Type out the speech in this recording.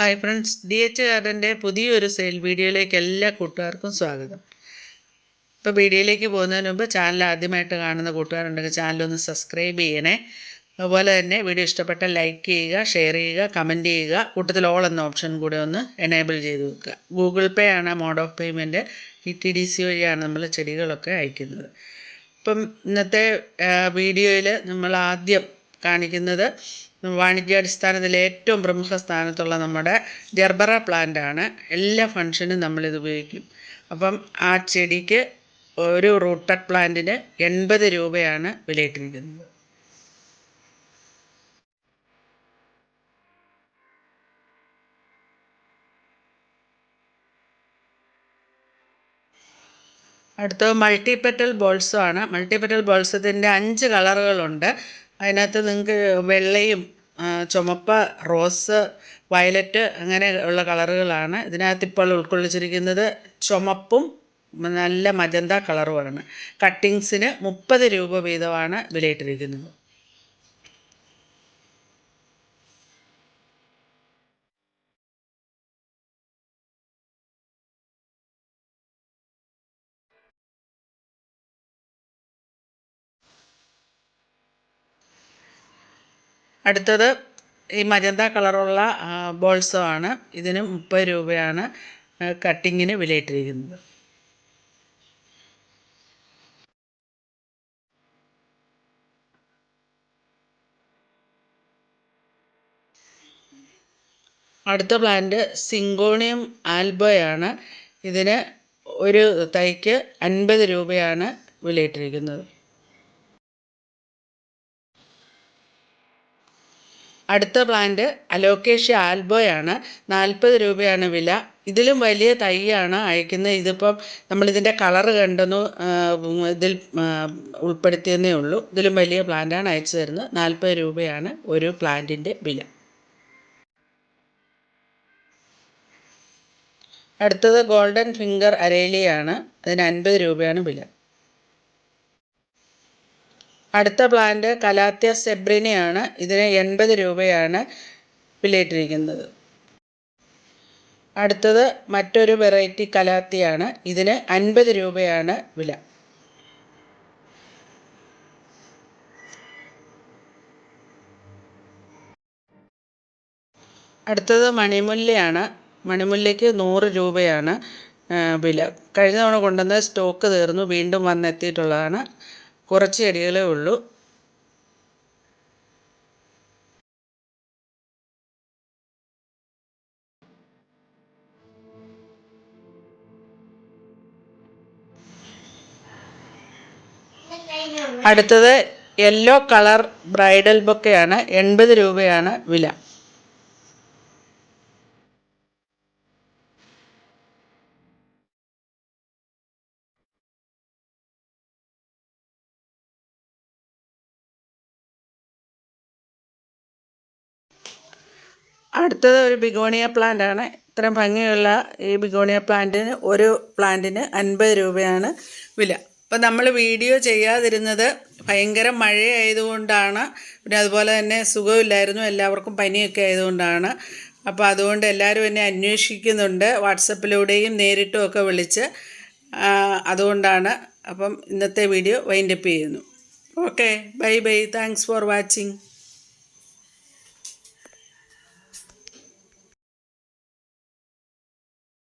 Hi friends, DH ഗാർഡൻ്റെ പുതിയൊരു sale വീഡിയോയിലേക്ക് എല്ലാ കൂട്ടുകാർക്കും സ്വാഗതം. ഇപ്പോൾ വീഡിയോയിലേക്ക് പോകുന്നതിന് മുമ്പ് ചാനൽ ആദ്യമായിട്ട് കാണുന്ന കൂട്ടുകാരുണ്ടെങ്കിൽ ചാനലൊന്ന് സബ്സ്ക്രൈബ് ചെയ്യണേ. അതുപോലെ തന്നെ വീഡിയോ ഇഷ്ടപ്പെട്ടാൽ ലൈക്ക് ചെയ്യുക, ഷെയർ ചെയ്യുക, കമൻറ്റ് ചെയ്യുക. കൂട്ടത്തിൽ ഓൾ എന്ന ഓപ്ഷൻ കൂടെ ഒന്ന് എനേബിൾ ചെയ്ത് വെക്കുക. ഗൂഗിൾ പേ ആണ് മോഡ് ഓഫ് പേയ്മെൻറ്റ്. TTDC വഴിയാണ് നമ്മൾ ചെടികളൊക്കെ അയക്കുന്നത്. ഇപ്പം ഇന്നത്തെ വീഡിയോയിൽ നമ്മൾ ആദ്യം കാണിക്കുന്നത് വാണിജ്യാടിസ്ഥാനത്തിൽ ഏറ്റവും പ്രമുഖ സ്ഥാനത്തുള്ള നമ്മുടെ ജർബറ പ്ലാന്റാണ്. എല്ലാ ഫംഗ്ഷനും നമ്മളിത് ഉപയോഗിക്കും. അപ്പം ആ ചെടിക്ക് ഒരു റൂട്ടഡ് പ്ലാന്റിന് 80 രൂപയാണ് വിലയിട്ടിരിക്കുന്നത്. അടുത്തത് മൾട്ടിപെറ്റൽ ബോൾസോ ആണ്. മൾട്ടിപെറ്റൽ ബോൾസത്തിൻ്റെ 5 കളറുകളുണ്ട്. അതിനകത്ത് നിങ്ങൾക്ക് വെള്ളയും ചുമപ്പ്, റോസ്, വയലറ്റ് അങ്ങനെ ഉള്ള കളറുകളാണ്. ഇതിനകത്ത് ഇപ്പോൾ ഉൾക്കൊള്ളിച്ചിരിക്കുന്നത് ചുമപ്പും നല്ല മജന്ത കളറുമാണ്. കട്ടിങ്സിന് 30 രൂപ വീതമാണ് വിലയിട്ടിരിക്കുന്നത്. അടുത്തത് ഈ മജന്ത കളറുള്ള ബോൾസോ ആണ്. ഇതിന് 30 രൂപയാണ് കട്ടിങ്ങിന് വിലയിട്ടിരിക്കുന്നത്. അടുത്ത പ്ലാന്റ് സിങ്കോണിയം ആൽബോയാണ്. ഇതിന് ഒരു തൈക്ക് 50 രൂപയാണ് വിലയിട്ടിരിക്കുന്നത്. അടുത്ത പ്ലാന്റ് അലോക്കേഷ്യ ആൽബോയാണ്. 40 രൂപയാണ് വില. ഇതിലും വലിയ തൈയാണ് അയക്കുന്നത്. ഇതിപ്പം നമ്മളിതിൻ്റെ കളറ് കണ്ടെന്നു ഇതിൽ ഉൾപ്പെടുത്തിയെന്നേ ഉള്ളൂ. ഇതിലും വലിയ പ്ലാന്റാണ് അയച്ചു തരുന്നത്. 40 രൂപയാണ് ഒരു പ്ലാന്റിൻ്റെ വില. അടുത്തത് ഗോൾഡൻ ഫിംഗർ അരേലിയാണ്. അതിന് 50 രൂപയാണ് വില. അടുത്ത പ്ലാന്റ് കലാത്തിയ സെബ്രിനയാണ്. ഇതിന് 80 രൂപയാണ് വിലയിട്ടിരിക്കുന്നത്. അടുത്തത് മറ്റൊരു വെറൈറ്റി കലാത്തിയാണ്. ഇതിന് 50 രൂപയാണ് വില. അടുത്തത് മണിമുല്ലയാണ്. മണിമുല്ലയ്ക്ക് 100 രൂപയാണ് വില. കഴിഞ്ഞ തവണ കൊണ്ടുവന്ന സ്റ്റോക്ക് തീർന്നു, വീണ്ടും വന്നെത്തിയിട്ടുള്ളതാണ്. കുറച്ച് ചെടികളേ ഉള്ളൂ. അടുത്തത് യെല്ലോ കളർ ബ്രൈഡൽ ബൊക്കെയാണ്. 80 രൂപയാണ് വില. അടുത്തത് ഒരു ബിഗോണിയ പ്ലാന്റ് ആണ്. ഇത്രയും ഭംഗിയുള്ള ഈ ബിഗോണിയ പ്ലാന്റിന് ഒരു പ്ലാന്റിന് 50 രൂപയാണ് വില. അപ്പോൾ നമ്മൾ വീഡിയോ ചെയ്യാതിരുന്നത് ഭയങ്കര മഴയായതുകൊണ്ടാണ്. പിന്നെ അതുപോലെ തന്നെ സുഖമില്ലായിരുന്നു, എല്ലാവർക്കും പനിയൊക്കെ ആയതുകൊണ്ടാണ്. അപ്പോൾ അതുകൊണ്ട് എല്ലാവരും എന്നെ അന്വേഷിക്കുന്നുണ്ട്, വാട്സപ്പിലൂടെയും നേരിട്ടും ഒക്കെ വിളിച്ച്. അതുകൊണ്ടാണ്. അപ്പം ഇന്നത്തെ വീഡിയോ വൈൻഡപ്പ് ചെയ്യുന്നു. Okay, bye bye. Thanks for watching.